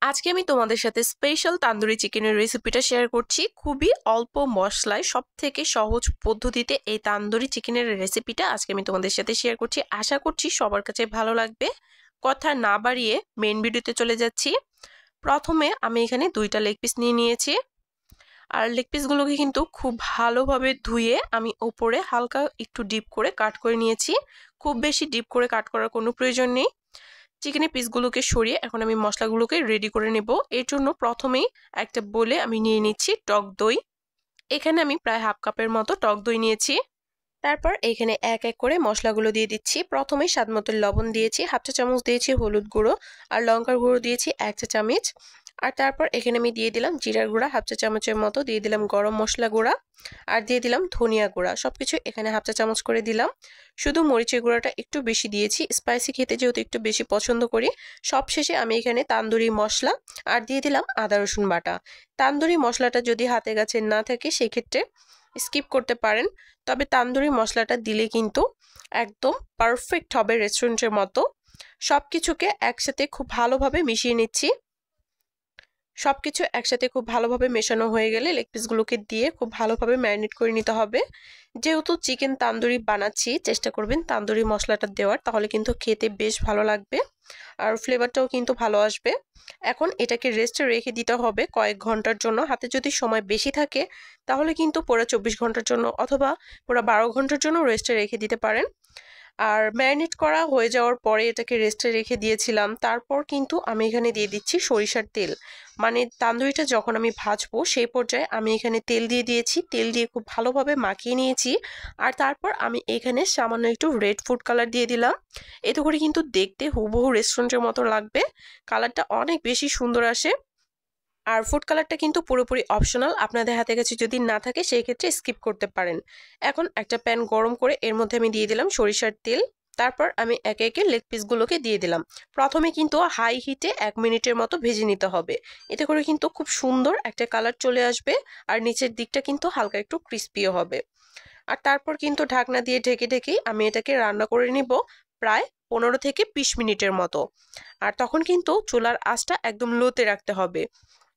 আজকে আমি তোমাদের সাথে স্পেশাল তান্দুরি চিকেনের রেসিপিটা শেয়ার করছি। খুবই অল্প মশলায় সবথেকে সহজ পদ্ধতিতে এই তান্দুরি চিকেনের রেসিপিটা আজকে আমি তোমাদের সাথে শেয়ার করছি। আশা করছি সবার কাছে ভালো লাগবে। কথা না বাড়িয়ে মেন ভিডিওতে চলে যাচ্ছি। প্রথমে আমি এখানে 2টা লেগ পিস নিয়ে নিয়েছি, আর লেগ পিসগুলোকে কিন্তু খুব ভালোভাবে ধুয়ে আমি ওপরে হালকা একটু ডিপ করে কাট করে নিয়েছি। খুব বেশি ডিপ করে কাট করার কোনো প্রয়োজন নেই। চিকেনের পিসগুলোকে সরিয়ে এখন আমি মশলাগুলোকে রেডি করে নেব। এর জন্য প্রথমেই একটা বোলে আমি নিয়ে নিচ্ছি টক দই। এখানে আমি প্রায় হাফ কাপের মতো টক দই নিয়েছি। তারপর এখানে এক এক করে মশলাগুলো দিয়ে দিচ্ছি। প্রথমে স্বাদ মতো লবণ দিয়েছি, হাফ চা চামচ দিয়েছি হলুদ গুঁড়ো, আর লঙ্কার গুঁড়ো দিয়েছি 1 চা চামচ। আর তারপর এখানে আমি দিয়ে দিলাম জিরার গুঁড়া হাফ চা চামচের মতো, দিয়ে দিলাম গরম মশলা গুঁড়া, আর দিয়ে দিলাম ধনিয়া গুঁড়া। সবকিছু এখানে হাফ চা চামচ করে দিলাম। শুধু মরিচের গুঁড়াটা একটু বেশি দিয়েছি, স্পাইসি খেতে যেহেতু একটু বেশি পছন্দ করি। সবশেষে আমি এখানে তান্দুরি মশলা আর দিয়ে দিলাম আদা রসুন বাটা। তান্দুরি মশলাটা যদি হাতে কাছে না থাকে সেক্ষেত্রে স্কিপ করতে পারেন, তবে তান্দুরি মশলাটা দিলে কিন্তু একদম পারফেক্ট হবে রেস্টুরেন্টের মতো। সবকিছুকে একসাথে খুব ভালোভাবে মিশিয়ে নিচ্ছি। সবকিছু একসাথে খুব ভালোভাবে মেশানো হয়ে গেলে লেগ পিসগুলোকে দিয়ে খুব ভালোভাবে ম্যারিনেট করে নিতে হবে। যেহেতু চিকেন তান্দুরি বানাচ্ছি, চেষ্টা করবেন তান্দুরি মশলাটা দেওয়ার, তাহলে কিন্তু খেতে বেশ ভালো লাগবে আর ফ্লেভারটাও কিন্তু ভালো আসবে। এখন এটাকে রেস্টে রেখে দিতে হবে কয়েক ঘন্টার জন্য। হাতে যদি সময় বেশি থাকে তাহলে কিন্তু পুরো 24 ঘন্টার জন্য অথবা পুরো 12 ঘন্টার জন্য রেস্টে রেখে দিতে পারেন। আর ম্যারিনেট করা হয়ে যাওয়ার পরে এটাকে রেস্টে রেখে দিয়েছিলাম। তারপর কিন্তু আমি এখানে দিয়ে দিচ্ছি সরিষার তেল। মানে তান্দুরিটা যখন আমি ভাজবো সেই পর্যায়ে আমি এখানে তেল দিয়ে দিয়েছি। তেল দিয়ে খুব ভালোভাবে মাখিয়ে নিয়েছি। আর তারপর আমি এখানে সামান্য একটু রেড ফুড কালার দিয়ে দিলাম। এতে করে কিন্তু দেখতে হুবহু রেস্টুরেন্টের মতো লাগবে। কালারটা অনেক বেশি সুন্দর আসে। আর ফুড কালারটা কিন্তু পুরোপুরি অপশনাল, আপনাদের হাতে কাছে যদি না থাকে সেই ক্ষেত্রে স্কিপ করতে পারেন। এখন একটা প্যান গরম করে এর মধ্যে আমি দিয়ে দিলাম সরিষার তেল। তারপর আমি একে একে লেগ পিসগুলোকে দিয়ে দিলাম। প্রথমে কিন্তু হাই হিটে 1 মিনিটের মতো ভেজে নিতে হবে। এতে করে কিন্তু খুব সুন্দর একটা কালার চলে আসবে, আর নিচের দিকটা কিন্তু হালকা একটু ক্রিস্পিও হবে। আর তারপর কিন্তু ঢাকনা দিয়ে ঢেকে ঢেকেই আমি এটাকে রান্না করে নিব প্রায় 15 থেকে 20 মিনিটের মতো। আর তখন কিন্তু চুলার আঁচটা একদম লোতে রাখতে হবে।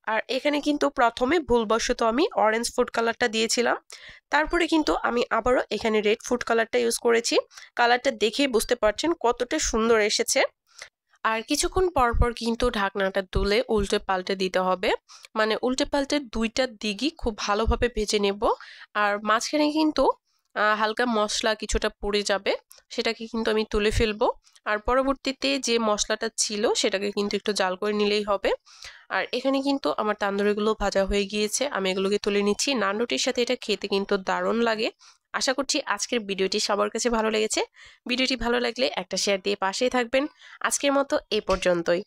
আর এখানে কিন্তু প্রথমে ভুলবশত আমি অরেঞ্জ ফুড কালারটা দিয়েছিলাম, তারপরে কিন্তু আমি আবারও এখানে রেড ফুড কালারটা ইউজ করেছি। কালারটা দেখেই বুঝতে পারছেন কতটা সুন্দর এসেছে। আর কিছুক্ষণ পর পর কিন্তু ঢাকনাটা তুলে উল্টে পাল্টে দিতে হবে, মানে উল্টে পাল্টে 2টা দিকই খুব ভালোভাবে ভেজে নেব। আর মাঝখানে কিন্তু হালকা মশলা কিছুটা পুড়ে যাবে, সেটাকে কিন্তু আমি তুলে ফেলবো। আর পরবর্তীতে যে মশলাটা ছিল সেটাকে কিন্তু একটু জাল করে নিলেই হবে। আর এখানে কিন্তু আমার তান্দুরিগুলো ভাজা হয়ে গিয়েছে, আমি এগুলোকে তুলে নিচ্ছি। নান রুটির সাথে এটা খেতে কিন্তু দারুণ লাগে। আশা করছি আজকের ভিডিওটি সবার কাছে ভালো লেগেছে। ভিডিওটি ভালো লাগলে একটা শেয়ার দিয়ে পাশেই থাকবেন। আজকের মতো এই পর্যন্তই।